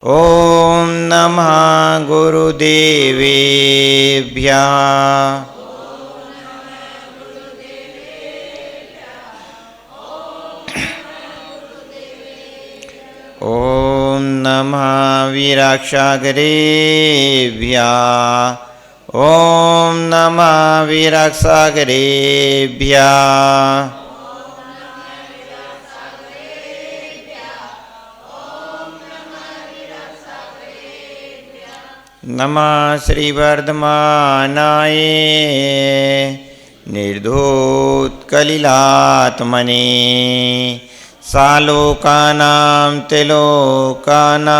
ॐ नमः गुरुदेवेभ्यः। ॐ नमः वीराक्षागरेभ्यः। ॐ नमः वीराक्षागरेभ्यः। नमः श्रीवर्धमानाय निर्धूतकलिलात्मने सालोकानां त्रिलोकानां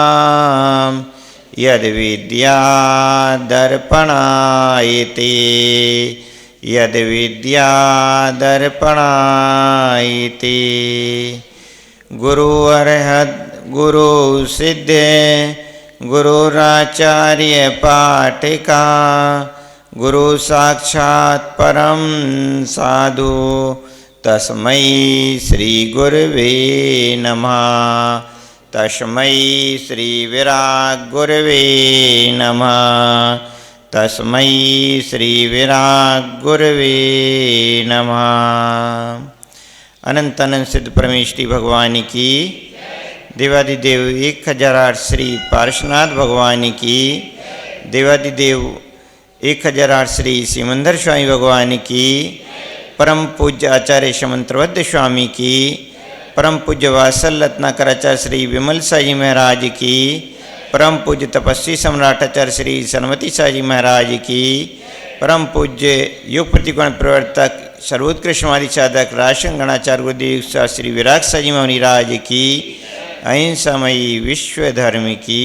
यद्विद्यादर्पणायते यद्विद्यादर्पणायते। गुरु अर्हत् गुरु सिद्धे गुरुराचार्य पाटिका गुरु साक्षात् परम साधु तस्मै श्री गुरवे नमः। तस्मै श्री विराग गुरवे नमः। तस्मै श्री विराग गुरवे नमः। अनंत अनंत सिद्ध परमेश्वरी भगवान की, देवादिदेव 1008 श्री पार्श्वनाथ भगवान की, देवादिदेव 1008 श्री सिमंदर स्वामी भगवान की, परम पूज्य आचार्य समंत्रवद्य स्वामी की, परम पूज्य वात्सल रत्नाकराचार्य श्री विमल साजी महाराज की, परम पूज्य तपस्वी सम्राट आचार्य श्री सनमती साजी महाराज की, परम पूज्य योग प्रतिकोण प्रवर्तक सर्वोत्कृष्ट समाधि साधक राशन गणाचार्य गुरुदेव श्री विराग साजी महाराज की, अहिंसामयी विश्व धर्म की।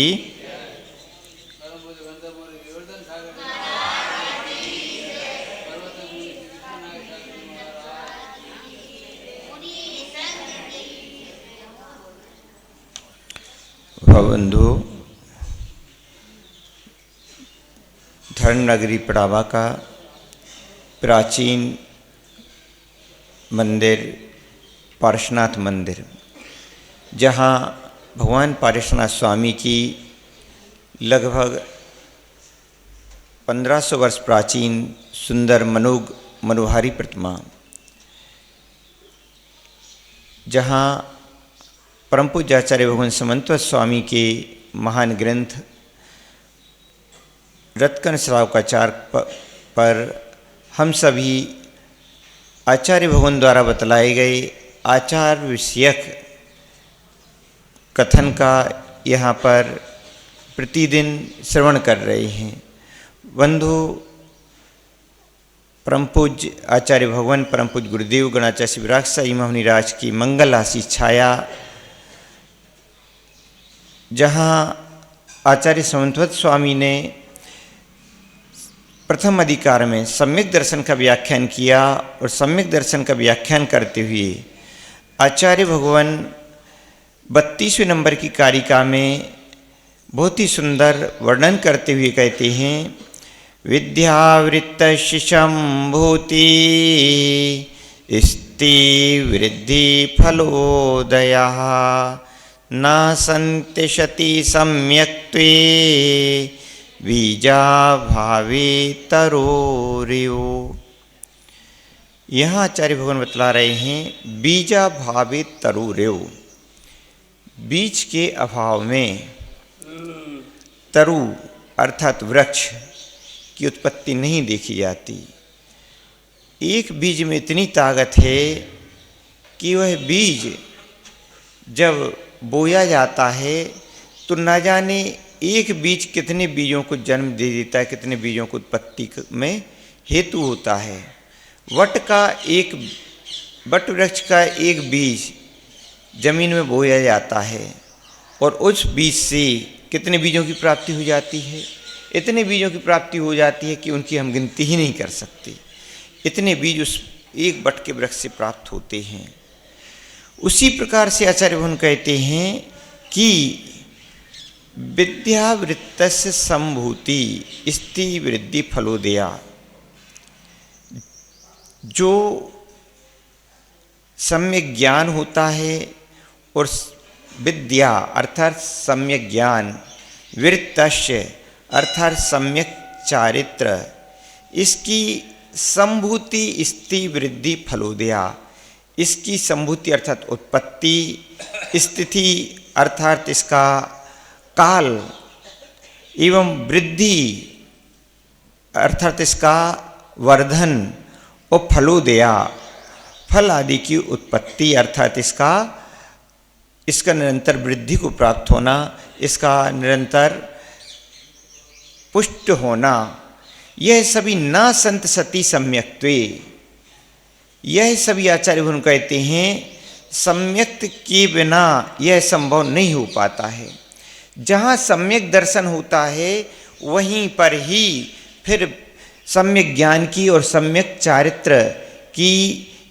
भवबंधु, धर्मनगरी पड़ावा का प्राचीन मंदिर पार्श्वनाथ मंदिर, जहाँ भगवान पार्श्वनाथ स्वामी की लगभग 1500 वर्ष प्राचीन सुंदर मनोहारी प्रतिमा, जहाँ परम पूज्य आचार्य भगवान समंतवत स्वामी के महान ग्रंथ रत्कन श्रावकाचार पर हम सभी आचार्य भगवान द्वारा बतलाए गए आचार विषयक कथन का यहाँ पर प्रतिदिन श्रवण कर रहे हैं। बंधु, परम पूज्य आचार्य भगवान परम पूज्य गुरुदेव गणाचार्य श्री विराग साई महाराज की मंगल आशीष छाया, जहाँ आचार्य समंतवत स्वामी ने प्रथम अधिकार में सम्यक दर्शन का व्याख्यान किया और सम्यक दर्शन का व्याख्यान करते हुए आचार्य भगवान 32वें नंबर की कारिका में बहुत ही सुंदर वर्णन करते हुए कहते हैं, विद्यावृत्त शिशंभूति स्ति वृद्धि फलोदया न संतिशति सम्यक्त्वे बीजा भावे तरोरियो। यहाँ आचार्य भगवान बतला रहे हैं, बीजा भावे तरुरेव, बीज के अभाव में तरु अर्थात वृक्ष की उत्पत्ति नहीं देखी जाती। एक बीज में इतनी ताकत है कि वह बीज जब बोया जाता है तो न जाने एक बीज कितने बीजों को जन्म दे देता है, कितने बीजों को उत्पत्ति में हेतु होता है। वट वृक्ष का एक बीज जमीन में बोया जाता है और उस बीज से कितने बीजों की प्राप्ति हो जाती है, इतने बीजों की प्राप्ति हो जाती है कि उनकी हम गिनती ही नहीं कर सकते। इतने बीज उस एक वट के वृक्ष से प्राप्त होते हैं। उसी प्रकार से आचार्य भगवान कहते हैं कि विद्यावृत्तस्य संभूति स्ति वृद्धि फलोदया, जो सम्यक ज्ञान होता है और विद्या अर्थात सम्यक ज्ञान, वित्तस्य अर्थात सम्यक चारित्र, इसकी संभूति स्थिति वृद्धि फलोदया, इसकी संभूति अर्थात उत्पत्ति, स्थिति अर्थात इसका काल, एवं वृद्धि अर्थात इसका वर्धन, और फलोदया फल आदि की उत्पत्ति अर्थात इसका निरंतर वृद्धि को प्राप्त होना, इसका निरंतर पुष्ट होना, यह सभी ना संत सती सम्यक्त्वे, यह सभी आचार्य भगवान कहते हैं सम्यक्त के बिना यह संभव नहीं हो पाता है। जहाँ सम्यक दर्शन होता है वहीं पर ही फिर सम्यक ज्ञान की और सम्यक चारित्र की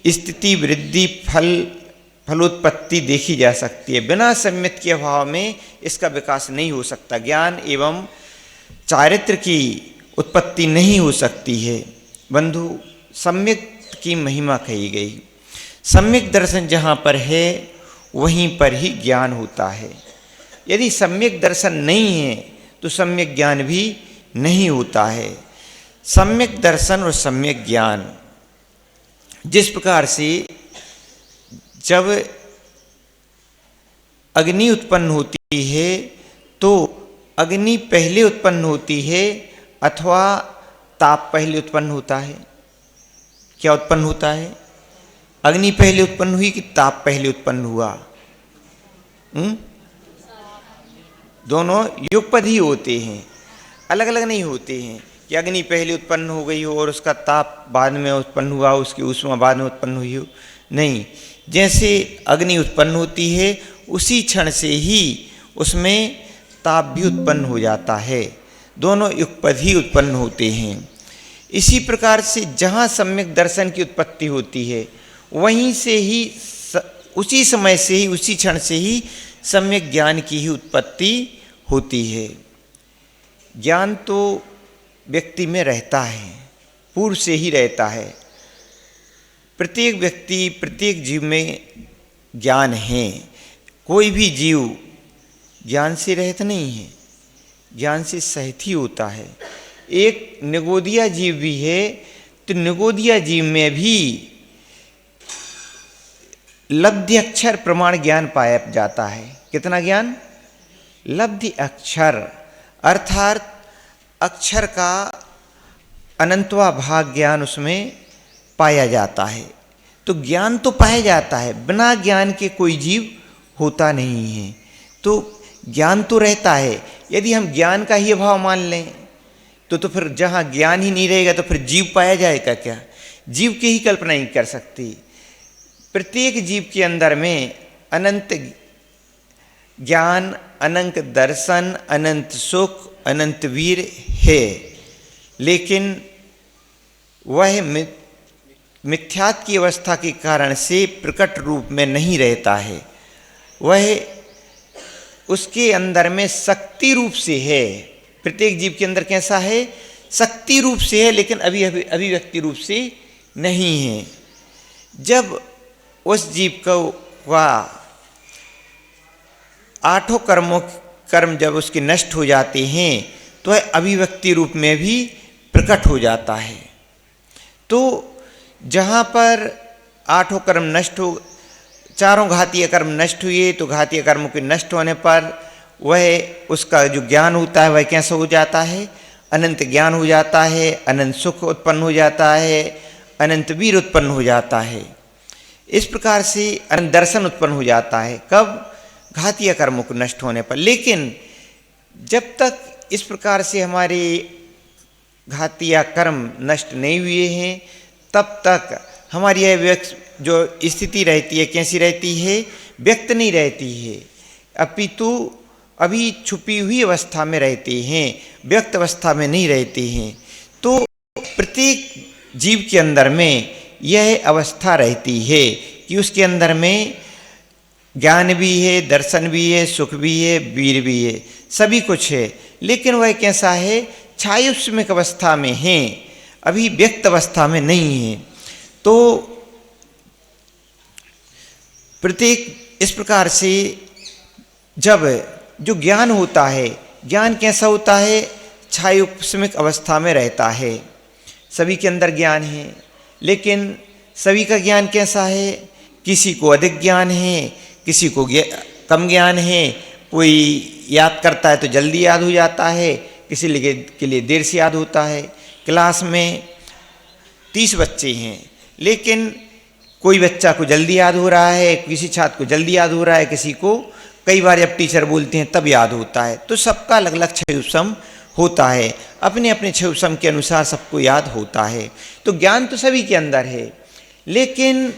स्थिति वृद्धि फलोत्पत्ति देखी जा सकती है। बिना सम्यक के अभाव में इसका विकास नहीं हो सकता, ज्ञान एवं चारित्र की उत्पत्ति नहीं हो सकती है। बंधु, सम्यक की महिमा कही गई। सम्यक दर्शन जहाँ पर है वहीं पर ही ज्ञान होता है। यदि सम्यक दर्शन नहीं है तो सम्यक ज्ञान भी नहीं होता है। सम्यक दर्शन और सम्यक ज्ञान, जिस प्रकार से जब अग्नि उत्पन्न होती है तो अग्नि पहले उत्पन्न होती है अथवा ताप पहले उत्पन्न होता है? क्या उत्पन्न होता है? अग्नि पहले उत्पन्न हुई कि ताप पहले उत्पन्न हुआ? दोनों युगपद ही होते हैं, अलग अलग नहीं होते हैं कि अग्नि पहले उत्पन्न हो गई हो और उसका ताप बाद में उत्पन्न हुआ, उसकी ऊष्मा बाद में उत्पन्न हुई हो। नहीं, जैसे अग्नि उत्पन्न होती है उसी क्षण से ही उसमें ताप भी उत्पन्न हो जाता है। दोनों युगपद ही उत्पन्न होते हैं। इसी प्रकार से जहाँ सम्यक दर्शन की उत्पत्ति होती है वहीं से ही उसी समय से ही उसी क्षण से ही सम्यक ज्ञान की ही उत्पत्ति होती है। ज्ञान तो व्यक्ति में रहता है, पूर्व से ही रहता है। प्रत्येक व्यक्ति प्रत्येक जीव में ज्ञान है। कोई भी जीव ज्ञान से रहित नहीं है, ज्ञान से सहित ही होता है। एक निगोदिया जीव भी है तो निगोदिया जीव में भी लब्धि अक्षर प्रमाण ज्ञान पाया जाता है। कितना ज्ञान? लब्धि अक्षर अर्थात अक्षर का अनंतवा भाग ज्ञान उसमें पाया जाता है। तो ज्ञान तो पाया जाता है, बिना ज्ञान के कोई जीव होता नहीं है। तो ज्ञान तो रहता है। यदि हम ज्ञान का ही अभाव मान लें तो फिर जहाँ ज्ञान ही नहीं रहेगा तो फिर जीव पाया जाएगा क्या? जीव की ही कल्पना नहीं कर सकती। प्रत्येक जीव के अंदर में अनंत ज्ञान, अनंत दर्शन, अनंत सुख, अनंत वीर है, लेकिन वह मिथ्यात्व की अवस्था के कारण से प्रकट रूप में नहीं रहता है। वह उसके अंदर में शक्ति रूप से है। प्रत्येक जीव के अंदर कैसा है? शक्ति रूप से है, लेकिन अभिव्यक्ति रूप से नहीं है। जब उस जीव को आठों कर्म जब उसके नष्ट हो जाते हैं तो वह अभिव्यक्ति रूप में भी प्रकट हो जाता है। तो जहाँ पर आठों कर्म नष्ट हो, चारों घातीय कर्म नष्ट हुए तो घातीय कर्मों के नष्ट होने पर वह उसका जो ज्ञान होता है वह कैसा हो जाता है? अनंत ज्ञान हो जाता है, अनंत सुख उत्पन्न हो जाता है, अनंत वीर उत्पन्न हो जाता है। इस प्रकार से अनंत दर्शन उत्पन्न हो जाता है। कब? घातीय कर्मों को नष्ट होने पर। लेकिन जब तक इस प्रकार से हमारे घातीय कर्म नष्ट नहीं हुए हैं तब तक हमारी यह जो स्थिति रहती है कैसी रहती है? व्यक्त नहीं रहती है, अपितु अभी छुपी हुई अवस्था में रहते हैं, व्यक्त अवस्था में नहीं रहते हैं। तो प्रत्येक जीव के अंदर में यह अवस्था रहती है कि उसके अंदर में ज्ञान भी है, दर्शन भी है, सुख भी है, वीर भी है, सभी कुछ है, लेकिन वह कैसा है? छायोस्मिक अवस्था में है, अभी व्यक्त अवस्था में नहीं है। तो प्रत्येक इस प्रकार से जब जो ज्ञान होता है, ज्ञान कैसा होता है? छायोपस्मिक अवस्था में रहता है। सभी के अंदर ज्ञान है, लेकिन सभी का ज्ञान कैसा है? किसी को अधिक ज्ञान है, किसी को कम ज्ञान है। कोई याद करता है तो जल्दी याद हो जाता है, किसी के लिए देर से याद होता है। क्लास में 30 बच्चे हैं, लेकिन कोई बच्चा को जल्दी याद हो रहा है, किसी छात्र को जल्दी याद हो रहा है, किसी को कई बार जब टीचर बोलते हैं तब याद होता है। तो सबका अलग अलग क्षयोपम होता है, अपने अपने क्षयोपम के अनुसार सबको याद होता है। तो ज्ञान तो सभी के अंदर है, लेकिन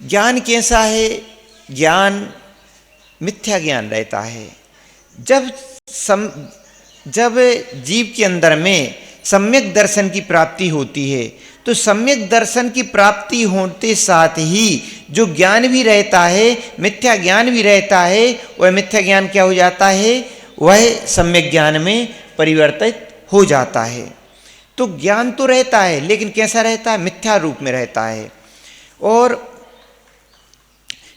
ज्ञान कैसा है? ज्ञान मिथ्या ज्ञान रहता है। जब जीव के अंदर में सम्यक दर्शन की प्राप्ति होती है, तो सम्यक दर्शन की प्राप्ति होते साथ ही जो ज्ञान भी रहता है, मिथ्या ज्ञान भी रहता है, वह मिथ्या ज्ञान क्या हो जाता है? वह सम्यक ज्ञान में परिवर्तित हो जाता है। तो ज्ञान तो रहता है, लेकिन कैसा रहता है? मिथ्या रूप में रहता है। और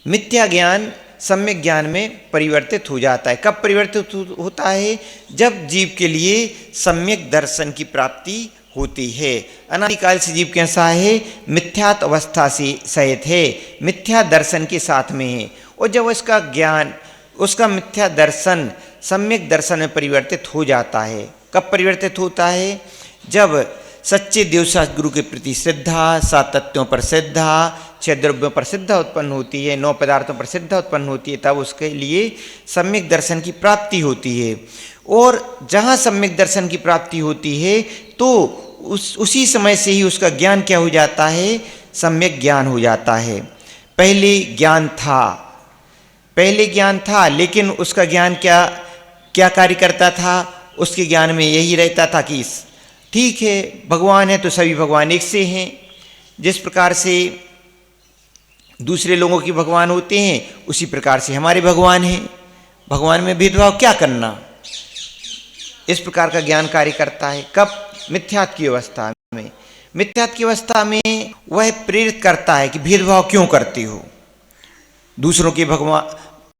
मिथ्या ज्ञान सम्यक ज्ञान में परिवर्तित हो जाता है। कब परिवर्तित होता है? जब जीव के लिए सम्यक दर्शन की प्राप्ति होती है। अनादिकाल से जीव कैसा है? मिथ्यात अवस्था से सहित है, मिथ्या दर्शन के साथ में है। और जब उसका ज्ञान, उसका मिथ्या दर्शन सम्यक दर्शन में परिवर्तित हो जाता है। कब परिवर्तित होता है? जब सच्चे देवशास्त्र गुरु के प्रति श्रद्धा, 7 तत्वों पर श्रद्धा, 6 द्रव्यों पर श्रद्धा उत्पन्न होती है, 9 पदार्थों पर श्रद्धा उत्पन्न होती है, तब उसके लिए सम्यक दर्शन की प्राप्ति होती है। और जहाँ सम्यक दर्शन की प्राप्ति होती है, तो उसी समय से ही उसका ज्ञान क्या हो जाता है? सम्यक ज्ञान हो जाता है। पहले ज्ञान था, लेकिन उसका ज्ञान क्या कार्य करता था? उसके ज्ञान में यही रहता था कि ठीक है, भगवान है तो सभी भगवान एक से हैं। जिस प्रकार से दूसरे लोगों के भगवान होते हैं, उसी प्रकार से हमारे भगवान हैं। भगवान में भेदभाव क्या करना? इस प्रकार का ज्ञान कार्य करता है। कब? मिथ्यात्व की अवस्था में। मिथ्यात्व की अवस्था में वह प्रेरित करता है कि भेदभाव क्यों करते हो? दूसरों के भगवान,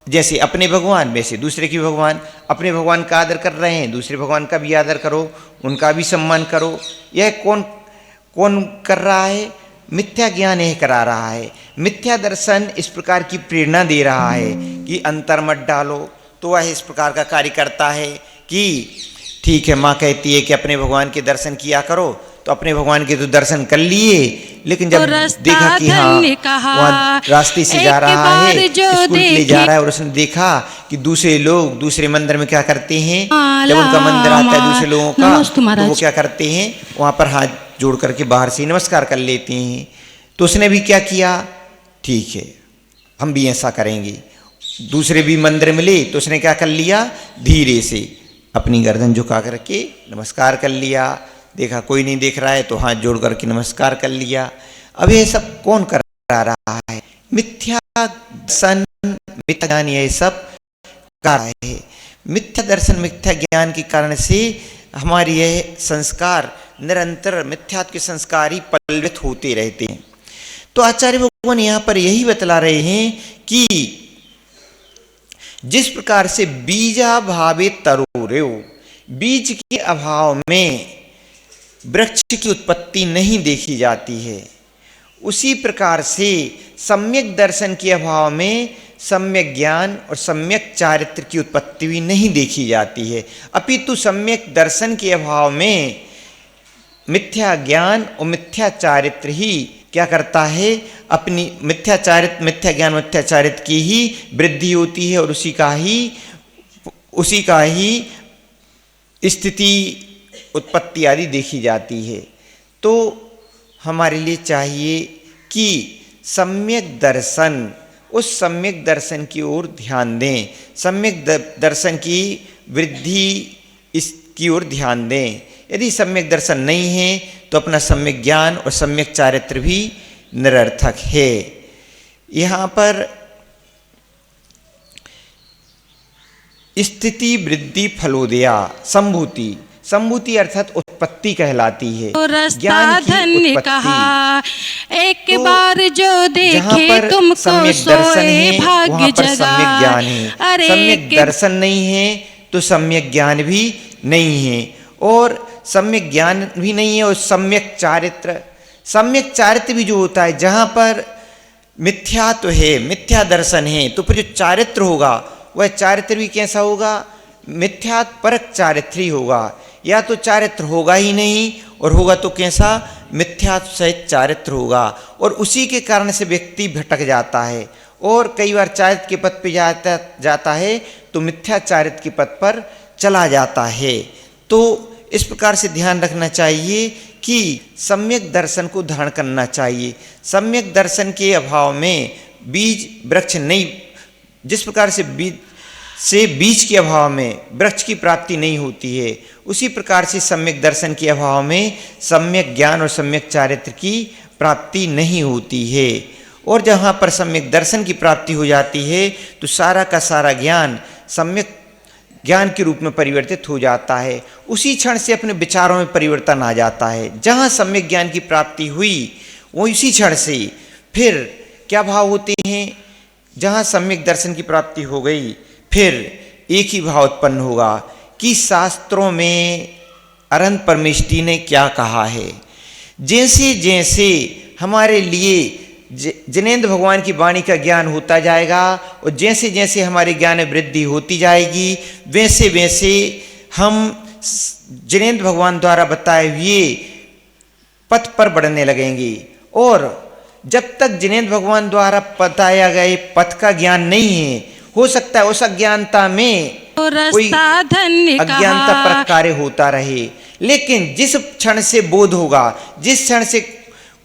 जैसे अपने भगवान वैसे दूसरे के भगवान। अपने भगवान का आदर कर रहे हैं, दूसरे भगवान का भी आदर करो, उनका भी सम्मान करो। यह कौन कर रहा है? मिथ्या ज्ञान यह करा रहा है। मिथ्या दर्शन इस प्रकार की प्रेरणा दे रहा है कि अंतर मत डालो। तो वह इस प्रकार का कार्य करता है कि ठीक है, माँ कहती है कि अपने भगवान के दर्शन किया करो, तो अपने भगवान के तो दर्शन कर लिए, लेकिन जब देखा कि हाँ वहाँ रास्ते से जा रहा है, स्कूल ले जा रहा है, और उसने देखा कि दूसरे लोग दूसरे मंदिर में क्या करते हैं, जब उनका मंदिर आता है दूसरे लोगों का, तो वो क्या करते हैं? वहाँ पर हाथ जोड़ करके बाहर से नमस्कार कर लेते हैं। तो उसने भी क्या किया? ठीक है, हम भी ऐसा करेंगे। दूसरे भी मंदिर मिले तो उसने क्या कर लिया? धीरे से अपनी गर्दन झुका करके नमस्कार कर लिया। देखा कोई नहीं देख रहा है तो हाथ जोड़ करके नमस्कार कर लिया। अब ये सब कौन कर रहा है? मिथ्या दर्शन, मिथ्या ज्ञान, यह सब कर रहा है। मिथ्या दर्शन, मिथ्या ज्ञान के कारण से हमारे यह संस्कार निरंतर मिथ्यात्व के संस्कार ही पल्वित होते रहते हैं। तो आचार्य भगवान यहाँ पर यही बतला रहे हैं कि जिस प्रकार से बीजाभावे तरोरेव, बीज के अभाव में वृक्ष की उत्पत्ति नहीं देखी जाती है, उसी प्रकार से सम्यक दर्शन के अभाव में सम्यक ज्ञान और सम्यक चारित्र की उत्पत्ति भी नहीं देखी जाती है। अपितु सम्यक दर्शन के अभाव में मिथ्या ज्ञान और मिथ्या चारित्र ही क्या करता है? अपनी मिथ्या ज्ञान मिथ्या चारित्र की ही वृद्धि होती है, और उसी का ही स्थिति उत्पत्ति आदि देखी जाती है। तो हमारे लिए चाहिए कि सम्यक दर्शन, उस सम्यक दर्शन की ओर ध्यान दें, सम्यक दर्शन की वृद्धि इसकी ओर ध्यान दें। यदि सम्यक दर्शन नहीं है तो अपना सम्यक ज्ञान और सम्यक चारित्र भी निरर्थक है। यहाँ पर स्थिति वृद्धि फलोदया संभूति, संभूति अर्थात उत्पत्ति कहलाती है, रास्ता धन्य कहा एक तो बार जो देखे तुमको सोए भाग्य जगा। सम्यक ज्ञान है, सम्यक दर्शन नहीं है तो सम्यक ज्ञान भी नहीं है, और सम्यक ज्ञान भी नहीं है और सम्यक चारित्र भी जो होता है, जहाँ पर मिथ्या तो है, मिथ्या दर्शन है, तो फिर जो चारित्र होगा वह चारित्र भी कैसा होगा, मिथ्या परक चारित्र ही होगा, या तो चारित्र होगा ही नहीं, और होगा तो कैसा, मिथ्या सहित चारित्र होगा, और उसी के कारण से व्यक्ति भटक जाता है, और कई बार चारित्र के पथ पे जाता है तो मिथ्या चारित्र के पथ पर चला जाता है। तो इस प्रकार से ध्यान रखना चाहिए कि सम्यक दर्शन को धारण करना चाहिए। सम्यक दर्शन के अभाव में बीज वृक्ष नहीं, जिस प्रकार से बीज के अभाव में वृक्ष की प्राप्ति नहीं होती है, उसी प्रकार से सम्यक दर्शन के अभाव में सम्यक ज्ञान और सम्यक चारित्र की प्राप्ति नहीं होती है। और जहाँ पर सम्यक दर्शन की प्राप्ति हो जाती है तो सारा का सारा ज्ञान सम्यक ज्ञान के रूप में परिवर्तित हो जाता है, उसी क्षण से अपने विचारों में परिवर्तन आ जाता है। जहाँ सम्यक ज्ञान की प्राप्ति हुई वो इसी क्षण से फिर क्या भाव होते हैं, जहाँ सम्यक दर्शन की प्राप्ति हो गई फिर एक ही भाव उत्पन्न होगा कि शास्त्रों में अनंत परमेष्टि ने क्या कहा है। जैसे जैसे हमारे लिए जिनेंद्र भगवान की वाणी का ज्ञान होता जाएगा और जैसे जैसे हमारे ज्ञान में वृद्धि होती जाएगी, वैसे वैसे हम जिनेंद्र भगवान द्वारा बताए हुए पथ पर बढ़ने लगेंगे। और जब तक जिनेंद्र भगवान द्वारा बताया गए पथ का ज्ञान नहीं है, हो सकता है उस अज्ञानता में कोई अज्ञानता पर कार्य होता रहे, लेकिन जिस क्षण से बोध होगा, जिस क्षण से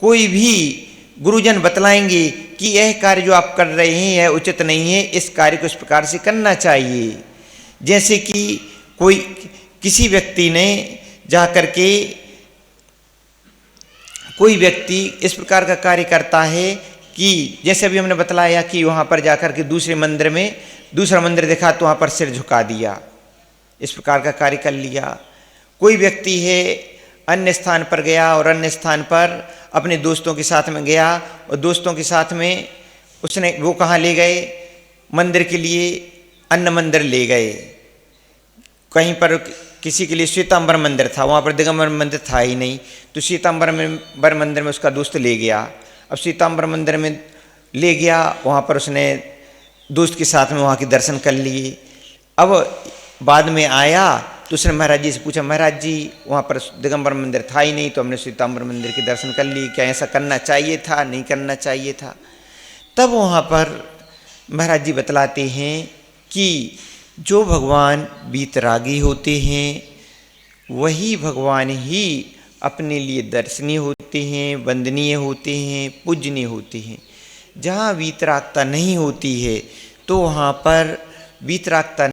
कोई भी गुरुजन बतलाएंगे कि यह कार्य जो आप कर रहे हैं यह उचित नहीं है, इस कार्य को इस प्रकार से करना चाहिए। जैसे कि कोई किसी व्यक्ति ने जा करके कोई व्यक्ति इस प्रकार का कार्य करता है कि जैसे अभी हमने बतलाया कि वहाँ पर जाकर के दूसरा मंदिर देखा तो वहाँ पर सिर झुका दिया, इस प्रकार का कार्य कर लिया। कोई व्यक्ति है अन्य स्थान पर गया और अन्य स्थान पर अपने दोस्तों के साथ में गया और दोस्तों के साथ में वो कहाँ ले गए, मंदिर के लिए अन्य मंदिर ले गए। कहीं पर किसी के लिए श्वेतांबर मंदिर था, वहाँ पर दिगंबर मंदिर था ही नहीं, तो श्वेतांबर मंदिर में उसका दोस्त ले गया। अब श्वेतांबर मंदिर में ले गया, वहाँ पर उसने दोस्त के साथ में वहाँ के दर्शन कर लिए। अब बाद में आया तो उसने महाराज जी से पूछा, महाराज जी वहाँ पर दिगंबर मंदिर था ही नहीं, तो हमने श्वेतांबर मंदिर के दर्शन कर लिए, क्या ऐसा करना चाहिए था, नहीं करना चाहिए था? तब वहाँ पर महाराज जी बतलाते हैं कि जो भगवान वीतरागी होते हैं वही भगवान ही अपने लिए दर्शनीय होते हैं, वंदनीय होते हैं, पूजनीय होते हैं। जहाँ वीतरागता नहीं होती है तो वहाँ पर वीतरागता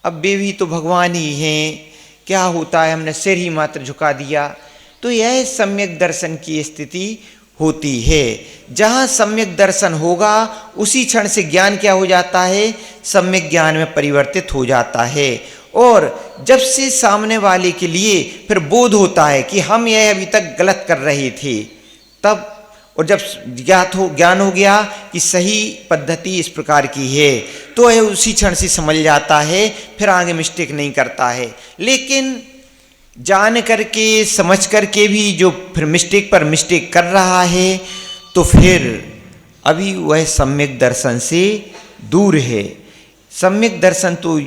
अब वे भी तो भगवान ही हैं, क्या होता है हमने सिर ही मात्र झुका दिया। तो यह सम्यक दर्शन की स्थिति होती है। जहाँ सम्यक दर्शन होगा उसी क्षण से ज्ञान क्या हो जाता है, सम्यक ज्ञान में परिवर्तित हो जाता है। और जब से सामने वाले के लिए फिर बोध होता है कि हम यह अभी तक गलत कर रहे थे, तब और जब ज्ञान हो गया कि सही पद्धति इस प्रकार की है, तो यह उसी क्षण से समझ जाता है, फिर आगे मिस्टेक नहीं करता है। लेकिन जान करके समझ करके भी जो फिर मिस्टेक पर मिस्टेक कर रहा है, तो फिर अभी वह सम्यक दर्शन से दूर है। सम्यक दर्शन तो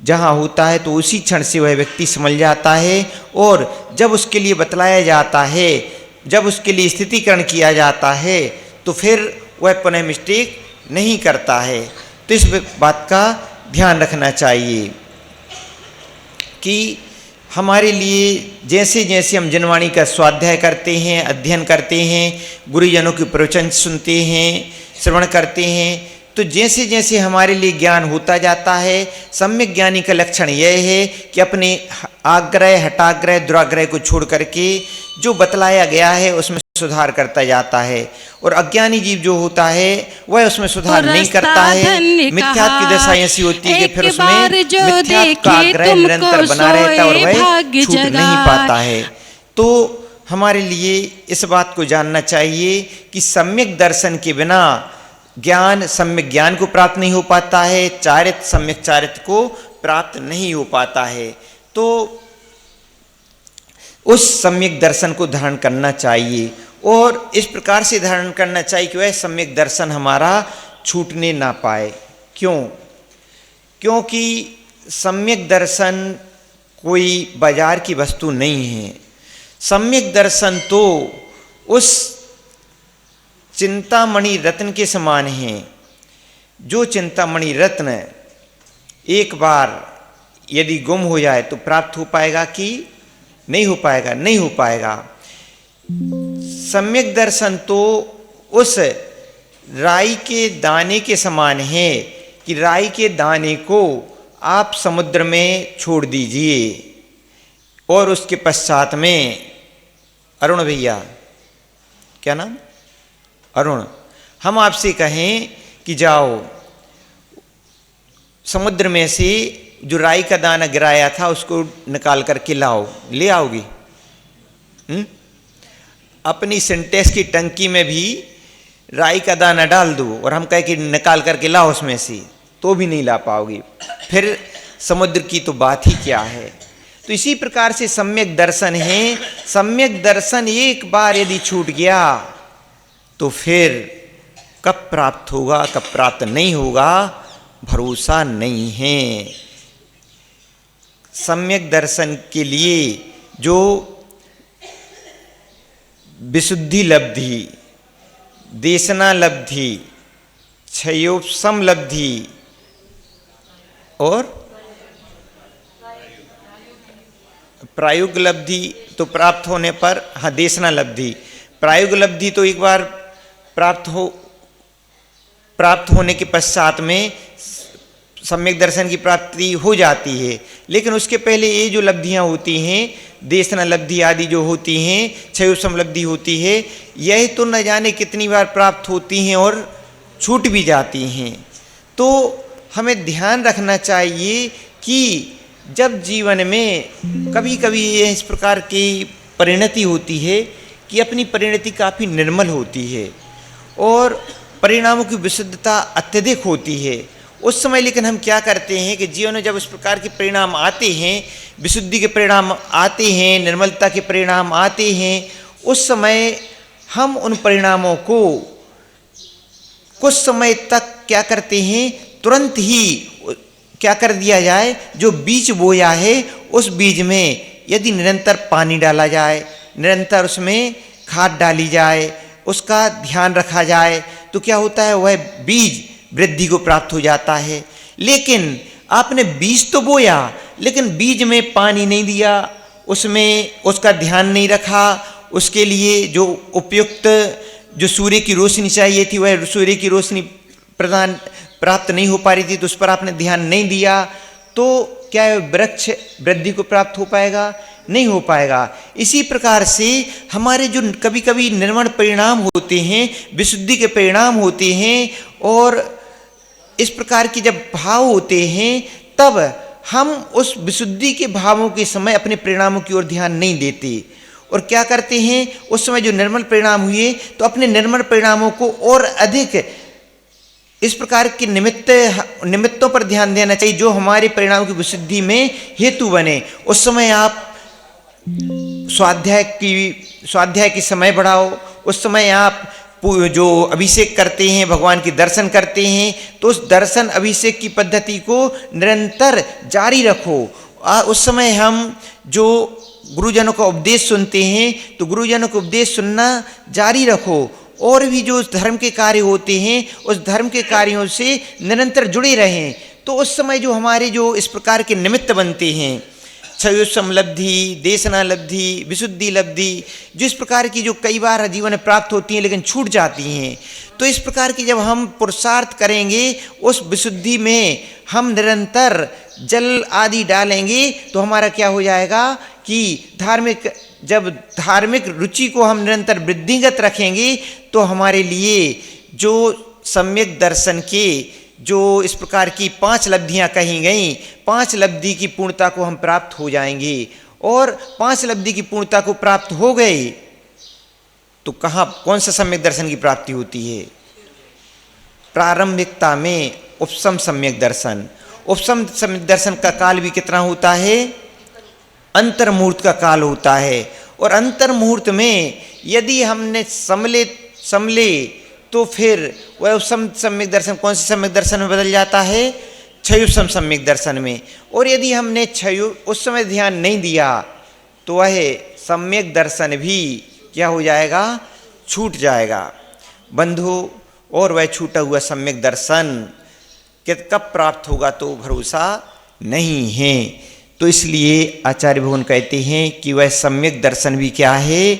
जहाँ होता है तो उसी क्षण से वह व्यक्ति समझ जाता है, और जब उसके लिए बतलाया जाता है, जब उसके लिए स्थितिकरण किया जाता है, तो फिर वह पुनः मिस्टेक नहीं करता है। तो इस बात का ध्यान रखना चाहिए कि हमारे लिए जैसे जैसे हम जनवाणी का स्वाध्याय करते हैं, अध्ययन करते हैं, गुरुजनों के प्रवचन सुनते हैं, श्रवण करते हैं, तो जैसे जैसे हमारे लिए ज्ञान होता जाता है, सम्यक ज्ञानी का लक्षण यह है कि अपने आग्रह, हटाग्रह, दुराग्रह को छोड़ करके जो बतलाया गया है उसमें सुधार करता जाता है। और अज्ञानी जीव जो होता है वह उसमें सुधार नहीं करता है। मिथ्यात्व की दशा ऐसी होती है कि फिर उसमें मिथ्यात्व का आग्रह निरंतर बना रहता है और वह छूट नहीं पाता है। तो हमारे लिए इस बात को जानना चाहिए कि सम्यक दर्शन के बिना ज्ञान, सम्यक ज्ञान को प्राप्त नहीं हो पाता है, चारित्र, सम्यक चारित्र को प्राप्त नहीं हो पाता है। तो उस सम्यक दर्शन को धारण करना चाहिए और इस प्रकार से धारण करना चाहिए कि वह सम्यक दर्शन हमारा छूटने ना पाए। क्यों? क्योंकि सम्यक दर्शन कोई बाजार की वस्तु नहीं है। सम्यक दर्शन तो उस चिंतामणि रत्न के समान है। जो चिंतामणि रत्न एक बार यदि गुम हो जाए तो प्राप्त हो पाएगा कि नहीं हो पाएगा? नहीं हो पाएगा। सम्यक दर्शन तो उस राई के दाने के समान है कि राई के दाने को आप समुद्र में छोड़ दीजिए और उसके पश्चात में, अरुण भैया, क्या नाम? अरुण, हम आपसे कहें कि जाओ समुद्र में से जो राई का दाना गिराया था उसको निकाल करके लाओ, ले आओगी? अपनी सिंटेक्स की टंकी में भी राई का दाना डाल दो और हम कहें कि निकाल करके लाओ उसमें से, तो भी नहीं ला पाओगी। फिर समुद्र की तो बात ही क्या है। तो इसी प्रकार से सम्यक दर्शन है। सम्यक दर्शन एक बार यदि छूट गया तो फिर कब प्राप्त होगा, कब प्राप्त नहीं होगा, भरोसा नहीं है। सम्यक दर्शन के लिए जो विशुद्धि लब्धि, देशना लब्धि, क्षयोपशम लब्धि और प्रायोग लब्धि तो प्राप्त होने पर, हाँ, देशना लब्धि, प्रायोग लब्धि तो एक बार प्राप्त होने के पश्चात में सम्यक दर्शन की प्राप्ति हो जाती है। लेकिन उसके पहले ये जो लब्धियां होती हैं, देशना लब्धि आदि जो होती हैं, क्षयोपशम लब्धि होती है, यही तो न जाने कितनी बार प्राप्त होती हैं और छूट भी जाती हैं। तो हमें ध्यान रखना चाहिए कि जब जीवन में कभी कभी ये इस प्रकार की परिणति होती है कि अपनी परिणति काफ़ी निर्मल होती है और परिणामों की विशुद्धता अत्यधिक होती है, उस समय लेकिन हम क्या करते हैं कि जीवन में जब उस प्रकार के परिणाम आते हैं, विशुद्धि के परिणाम आते हैं, निर्मलता के परिणाम आते हैं, उस समय हम उन परिणामों को कुछ समय तक क्या करते हैं, तुरंत ही क्या कर दिया जाए, जो बीज बोया है उस बीज में यदि निरंतर पानी डाला जाए, निरंतर उसमें खाद डाली जाए, उसका ध्यान रखा जाए, तो क्या होता है, वह बीज वृद्धि को प्राप्त हो जाता है। लेकिन आपने बीज तो बोया लेकिन बीज में पानी नहीं दिया, उसमें उसका ध्यान नहीं रखा, उसके लिए जो उपयुक्त जो सूर्य की रोशनी चाहिए थी वह सूर्य की रोशनी प्राप्त नहीं हो पा रही थी, तो उस पर आपने ध्यान नहीं दिया, तो क्या वृक्ष वृद्धि को प्राप्त हो पाएगा? नहीं हो पाएगा। इसी प्रकार से हमारे जो कभी कभी निर्मल परिणाम होते हैं, विशुद्धि के परिणाम होते हैं और इस प्रकार के जब भाव होते हैं, तब हम उस विशुद्धि के भावों के समय अपने परिणामों की ओर ध्यान नहीं देते और क्या करते हैं, उस समय जो निर्मल परिणाम हुए तो अपने निर्मल परिणामों को और अधिक इस प्रकार के निमित्तों पर ध्यान देना चाहिए जो हमारे परिणामों की विशुद्धि में हेतु बने। उस समय आप स्वाध्याय की समय बढ़ाओ, उस समय आप जो अभिषेक करते हैं, भगवान के दर्शन करते हैं, तो उस दर्शन अभिषेक की पद्धति को निरंतर जारी रखो। उस समय हम जो गुरुजनों का उपदेश सुनते हैं तो गुरुजनों का उपदेश सुनना जारी रखो और भी जो धर्म के कार्य होते हैं उस धर्म के कार्यों से निरंतर जुड़े रहें। तो उस समय जो हमारे जो इस प्रकार के निमित्त बनते हैं, क्षयोपशम लब्धि, देशना लब्धि, विशुद्धि लब्धि, जो इस प्रकार की जो कई बार जीवन में प्राप्त होती हैं लेकिन छूट जाती हैं, तो इस प्रकार की जब हम पुरुषार्थ करेंगे, उस विशुद्धि में हम निरंतर जल आदि डालेंगे, तो हमारा क्या हो जाएगा कि जब धार्मिक रुचि को हम निरंतर वृद्धिगत रखेंगे, तो हमारे लिए जो सम्यक दर्शन के जो इस प्रकार की 5 लब्धियां कही गई, 5 लब्धि की पूर्णता को हम प्राप्त हो जाएंगे। और 5 लब्धि की पूर्णता को प्राप्त हो गए तो कौन सा सम्यक दर्शन की प्राप्ति होती है? प्रारंभिकता में उपसम सम्यक दर्शन। उपसम सम्यक दर्शन का काल भी कितना होता है? अंतर्मुहूर्त का काल होता है। और अंतर्मुहूर्त में यदि हमने समले तो फिर वह उपसम सम्यक दर्शन कौन से सम्यक दर्शन में बदल जाता है? क्षयोपसम सम्यक दर्शन में। और यदि हमने उस समय ध्यान नहीं दिया तो वह सम्यक दर्शन भी क्या हो जाएगा? छूट जाएगा बंधु। और वह छूटा हुआ सम्यक दर्शन कब प्राप्त होगा तो भरोसा नहीं है। तो इसलिए आचार्य भगवान कहते हैं कि वह सम्यक दर्शन भी क्या है?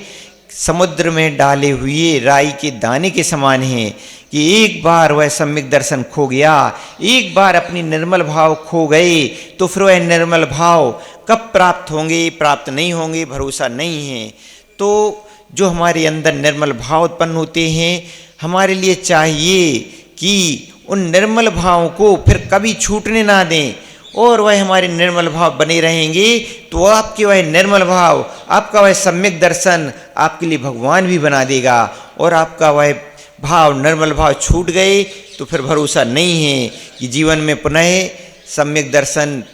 समुद्र में डाले हुए राई के दाने के समान है कि एक बार वह सम्यक दर्शन खो गया, एक बार अपनी निर्मल भाव खो गए, तो फिर वह निर्मल भाव कब प्राप्त होंगे, प्राप्त नहीं होंगे, भरोसा नहीं है। तो जो हमारे अंदर निर्मल भाव उत्पन्न होते हैं, हमारे लिए चाहिए कि उन निर्मल भावों को फिर कभी छूटने ना दें, और वह हमारे निर्मल भाव बने रहेंगे। तो आपके वह निर्मल भाव, आपका वह सम्यक दर्शन आपके लिए भगवान भी बना देगा। और आपका वह भाव, निर्मल भाव छूट गए तो फिर भरोसा नहीं है कि जीवन में पुनः सम्यक दर्शन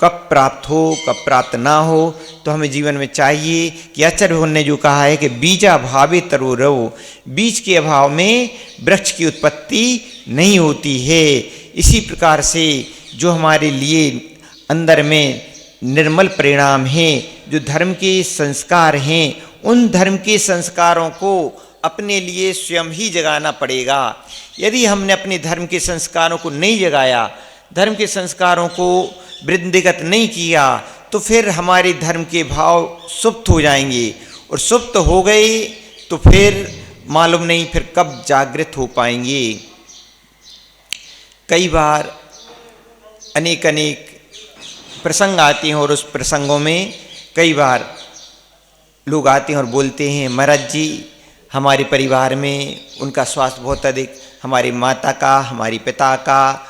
कब प्राप्त हो, कब प्राप्त ना हो। तो हमें जीवन में चाहिए कि आचार्य भगवान ने जो कहा है कि बीजा भावे तरो रवो, बीज के अभाव में वृक्ष की उत्पत्ति नहीं होती है। इसी प्रकार से जो हमारे लिए अंदर में निर्मल परिणाम हैं, जो धर्म के संस्कार हैं, उन धर्म के संस्कारों को अपने लिए स्वयं ही जगाना पड़ेगा। यदि हमने अपने धर्म के संस्कारों को नहीं जगाया, धर्म के संस्कारों को वृद्धिगत नहीं किया, तो फिर हमारे धर्म के भाव सुप्त हो जाएंगे। और सुप्त हो गए तो फिर मालूम नहीं फिर कब जागृत हो पाएंगे। कई बार अनेक प्रसंग आते हैं, और उस प्रसंगों में कई बार लोग आते हैं और बोलते हैं, महाराज जी हमारे परिवार में उनका स्वास्थ्य बहुत अधिक, हमारी माता का, हमारे पिता का,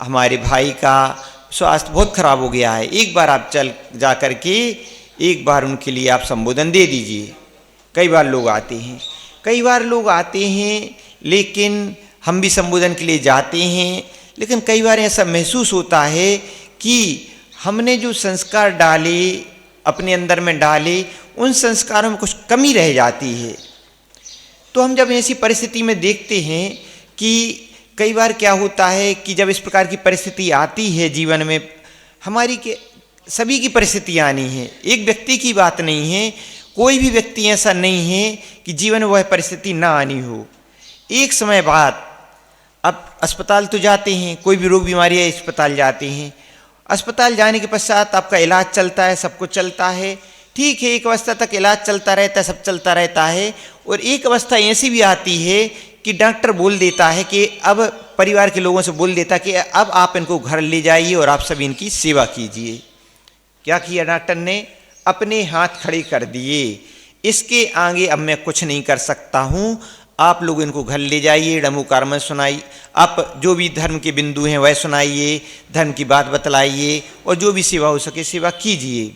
हमारे भाई का स्वास्थ्य बहुत खराब हो गया है, एक बार आप जा कर के एक बार उनके लिए आप संबोधन दे दीजिए। कई बार लोग आते हैं, लेकिन हम भी संबोधन के लिए जाते हैं, लेकिन कई बार ऐसा महसूस होता है कि हमने जो संस्कार डाले, अपने अंदर में डाले, उन संस्कारों में कुछ कमी रह जाती है। तो हम जब ऐसी परिस्थिति में देखते हैं कि कई बार क्या होता है कि जब इस प्रकार की परिस्थिति आती है जीवन में, हमारी के सभी की परिस्थिति आनी है, एक व्यक्ति की बात नहीं है, कोई भी व्यक्ति ऐसा नहीं है कि जीवन में वह परिस्थिति ना आनी हो। एक समय बाद अब अस्पताल तो जाते हैं, कोई भी रोग बीमारी है अस्पताल जाते हैं, अस्पताल जाने के पश्चात आपका इलाज चलता है, सब कुछ चलता है, ठीक है, एक अवस्था तक इलाज चलता रहता है, सब चलता रहता है। और एक अवस्था ऐसी भी आती है कि डॉक्टर बोल देता है कि अब परिवार के लोगों से बोल देता कि अब आप इनको घर ले जाइए और आप सभी इनकी सेवा कीजिए। क्या किया डॉक्टर ने? अपने हाथ खड़े कर दिए, इसके आगे अब मैं कुछ नहीं कर सकता हूँ, आप लोग इनको घर ले जाइए, डमोकार में सुनाइए, आप जो भी धर्म के बिंदु हैं वह सुनाइए, धर्म की बात बतलाइए, और जो भी सेवा हो सके सेवा कीजिए।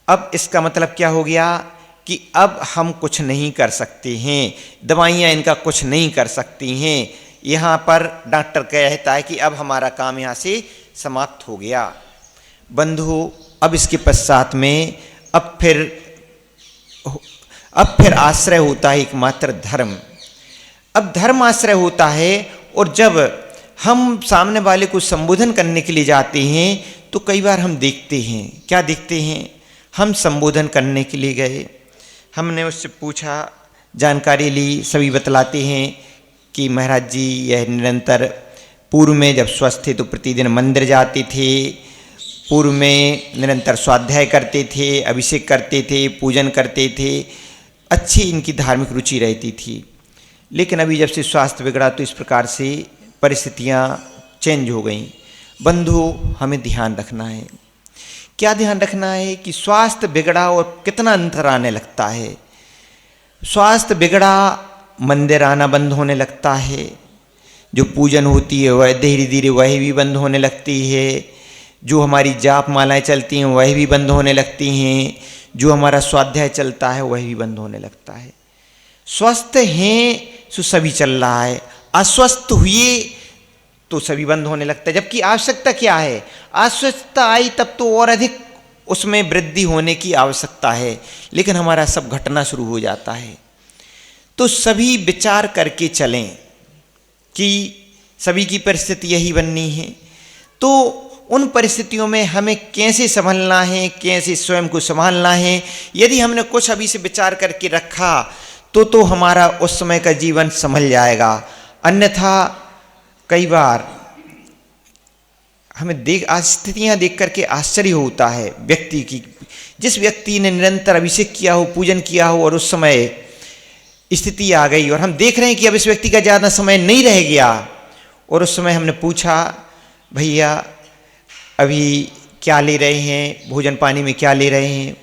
अब इसका मतलब क्या हो गया कि अब हम कुछ नहीं कर सकते हैं, दवाइयाँ इनका कुछ नहीं कर सकती हैं। यहाँ पर डॉक्टर कहता है कि अब हमारा काम यहाँ से समाप्त हो गया। बंधु, अब इसके पश्चात में अब फिर आश्रय होता है एकमात्र धर्म। अब धर्म आश्रय होता है, और जब हम सामने वाले को संबोधन करने के लिए जाते हैं तो कई बार हम देखते हैं, क्या देखते हैं, हम संबोधन करने के लिए गए, हमने उससे पूछा, जानकारी ली, सभी बतलाते हैं कि महाराज जी यह निरंतर पूर्व में जब स्वस्थ थे तो प्रतिदिन मंदिर जाते थे, पूर्व में निरंतर स्वाध्याय करते थे, अभिषेक करते थे, पूजन करते थे, अच्छी इनकी धार्मिक रुचि रहती थी। लेकिन अभी जब से स्वास्थ्य बिगड़ा तो इस प्रकार से परिस्थितियाँ चेंज हो गई। बंधु, हमें ध्यान रखना है। क्या ध्यान रखना है कि स्वास्थ्य बिगड़ा और कितना अंतर आने लगता है। स्वास्थ्य बिगड़ा, मंदिर आना बंद होने लगता है, जो पूजन होती है वह धीरे धीरे वह भी बंद होने लगती है, जो हमारी जाप मालाएँ चलती हैं वह भी बंद होने लगती हैं, जो हमारा स्वाध्याय चलता है वह भी बंद होने लगता है। स्वस्थ हैं तो सभी चल रहा है, अस्वस्थ हुए तो सभी बंद होने लगता है। जबकि आवश्यकता क्या है, अस्वस्थता आई तब तो और अधिक उसमें वृद्धि होने की आवश्यकता है, लेकिन हमारा सब घटना शुरू हो जाता है। तो सभी विचार करके चलें कि सभी की परिस्थिति यही बननी है। तो उन परिस्थितियों में हमें कैसे संभलना है, कैसे स्वयं को संभालना है। यदि हमने कुछ अभी से विचार करके रखा तो हमारा उस समय का जीवन संभल जाएगा। अन्यथा कई बार हमें स्थितियाँ देख करके आश्चर्य होता है व्यक्ति की। जिस व्यक्ति ने निरंतर अभिषेक किया हो, पूजन किया हो, और उस समय स्थिति आ गई और हम देख रहे हैं कि अब इस व्यक्ति का ज़्यादा समय नहीं रह गया, और उस समय हमने पूछा, भैया अभी क्या ले रहे हैं, भोजन पानी में क्या ले रहे हैं,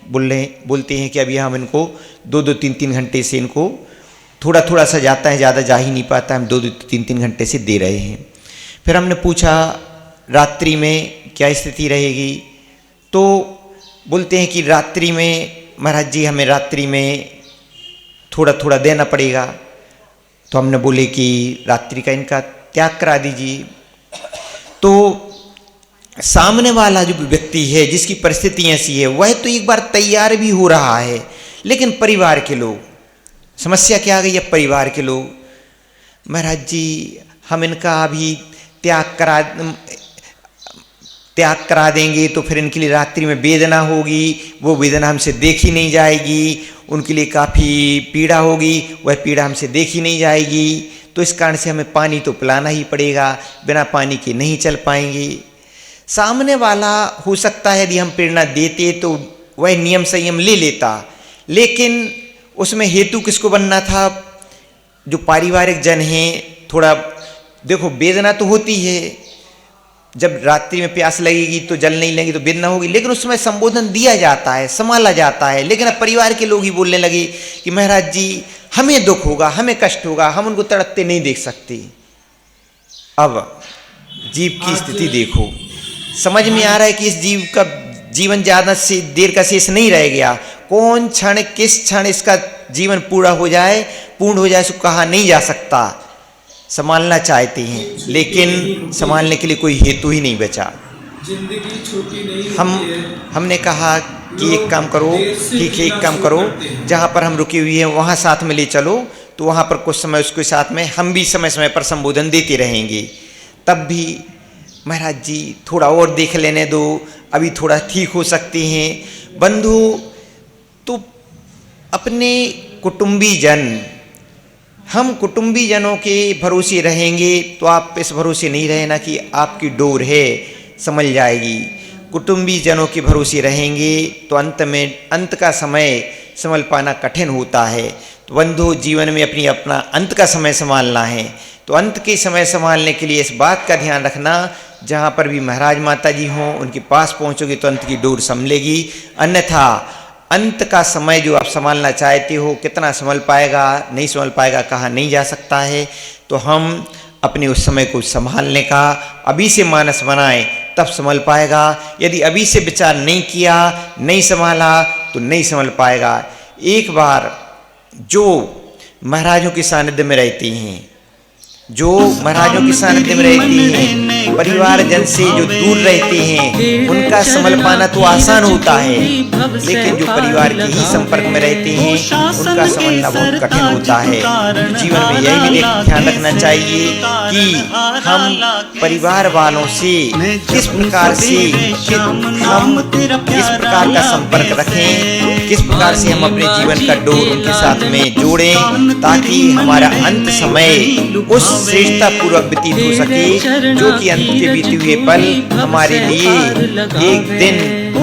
बोलते हैं कि अभी हम इनको 2-2, 3-3 घंटे से इनको थोड़ा थोड़ा सा जाता है, ज़्यादा जा ही नहीं पाता, हम 2-2, 3-3 घंटे से दे रहे हैं। फिर हमने पूछा रात्रि में क्या स्थिति रहेगी, तो बोलते हैं कि रात्रि में महाराज जी हमें रात्रि में थोड़ा थोड़ा देना पड़ेगा। तो हमने बोले कि रात्रि का इनका त्याग करा दीजिए। तो सामने वाला जो व्यक्ति है जिसकी परिस्थिति ऐसी है वह तो एक बार तैयार भी हो रहा है, लेकिन परिवार के लोग, समस्या क्या आ गई है, परिवार के लोग, महाराज जी हम इनका अभी त्याग करा देंगे तो फिर इनके लिए रात्रि में वेदना होगी, वो वेदना हमसे देखी नहीं जाएगी, उनके लिए काफ़ी पीड़ा होगी, वह पीड़ा हमसे देखी नहीं जाएगी। तो इस कारण से हमें पानी तो पिलाना ही पड़ेगा, बिना पानी के नहीं चल पाएंगे। सामने वाला हो सकता है यदि हम प्रेरणा देते तो वह नियम संयम ले लेता, लेकिन उसमें हेतु किसको बनना था, जो पारिवारिक जन हैं। थोड़ा देखो वेदना तो होती है, जब रात्रि में प्यास लगेगी तो जल नहीं लगेगी तो वेदना होगी, लेकिन उस समय संबोधन दिया जाता है, संभाला जाता है। लेकिन अब परिवार के लोग ही बोलने लगे कि महाराज जी हमें दुख होगा, हमें कष्ट होगा, हम उनको तड़पते नहीं देख सकते। अब जीव की स्थिति देखो, समझ में आ रहा है कि इस जीव का जीवन ज़्यादा से देर का शेष नहीं रह गया। कौन क्षण किस क्षण इसका जीवन पूर्ण हो जाए इसको कहा नहीं जा सकता। संभालना चाहते हैं लेकिन संभालने के लिए कोई हेतु ही नहीं बचा। जिंदगी छोटी नहीं हमने कहा कि एक काम करो, ठीक है एक काम करो, जहाँ पर हम रुके हुए हैं वहाँ साथ में ले चलो, तो वहाँ पर कुछ समय उसके साथ में हम भी समय समय पर संबोधन देते रहेंगे। तब भी महाराज जी थोड़ा और देख लेने दो, अभी थोड़ा ठीक हो सकते हैं। बंधु, तो अपने कुटुंबी जन, हम कुटुंबी जनों के भरोसे रहेंगे तो आप इस भरोसे नहीं रहना कि आपकी डोर है संभल जाएगी। कुटुंबी जनों के भरोसे रहेंगे तो अंत का समय संभल पाना कठिन होता है। तो बंधु, जीवन में अपना अंत का समय संभालना है, तो अंत के समय संभालने के लिए इस बात का ध्यान रखना, जहाँ पर भी महाराज माता जी हों उनके पास पहुँचोगे तो अंत की डोर संभलेगी। अन्यथा अंत का समय जो आप संभालना चाहते हो कितना संभल पाएगा नहीं संभल पाएगा कहा नहीं जा सकता है। तो हम अपने उस समय को संभालने का अभी से मानस बनाएं, तब संभल पाएगा। यदि अभी से विचार नहीं किया, नहीं संभाला तो नहीं संभल पाएगा। एक बार जो महाराजों के सानिध्य में रहती हैं, जो महाराजों के सानिध्य में रहती हैं, परिवार जन से जो दूर रहते हैं, उनका संभल पाना तो आसान होता है, लेकिन जो परिवार के ही संपर्क में रहते हैं उनका संभलना बहुत कठिन होता है। जीवन में यही भी ध्यान रखना चाहिए कि हम परिवार वालों से किस प्रकार का संपर्क रखें, किस प्रकार से हम अपने जीवन का डोर उनके साथ में जोड़ें, ताकि हमारा अंत समय उस श्रेष्ठता पूर्वक व्यतीत हो सके, जो कि अंत के बीते हुए पल हमारे लिए एक दिन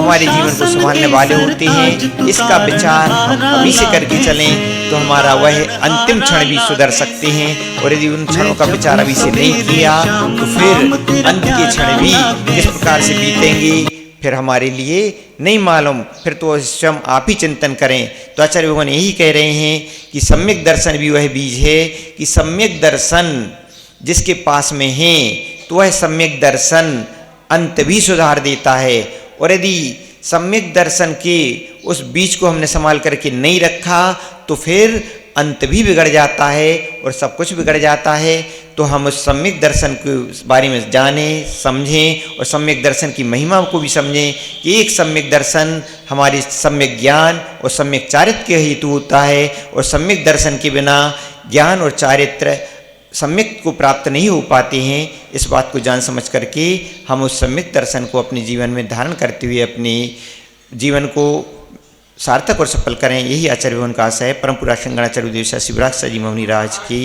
हमारे जीवन को संभालने वाले होते हैं। इसका विचार हम अभी से करके चलें तो हमारा वह अंतिम क्षण भी सुधर सकते हैं, और यदि उन क्षणों का विचार अभी से नहीं किया तो फिर अंत के क्षण भी किस प्रकार से बीतेंगे फिर हमारे लिए नहीं मालूम। फिर तो स्वयं आप ही चिंतन करें। तो आचार्य भगवान यही कह रहे हैं कि सम्यक दर्शन भी वह बीज है कि सम्यक दर्शन जिसके पास में है तो वह सम्यक दर्शन अंत भी सुधार देता है। और यदि सम्यक दर्शन के उस बीज को हमने संभाल करके नहीं रखा तो फिर अंत भी बिगड़ जाता है और सब कुछ बिगड़ जाता है। तो हम उस सम्यक दर्शन के बारे में जानें, समझें और सम्यक दर्शन की महिमा को भी समझें कि एक सम्यक दर्शन हमारे सम्यक ज्ञान और सम्यक चारित्र के हेतु होता है, और सम्यक दर्शन के बिना ज्ञान और चारित्र सम्यक को प्राप्त नहीं हो पाते हैं। इस बात को जान समझ करके हम उस सम्यक दर्शन को अपने जीवन में धारण करते हुए अपने जीवन को सार्थक और सफल करें। यही आचार्य भगवान का आशय है। परम पुरुष शंकराचार्य देव शिवराज जी मौनी राज की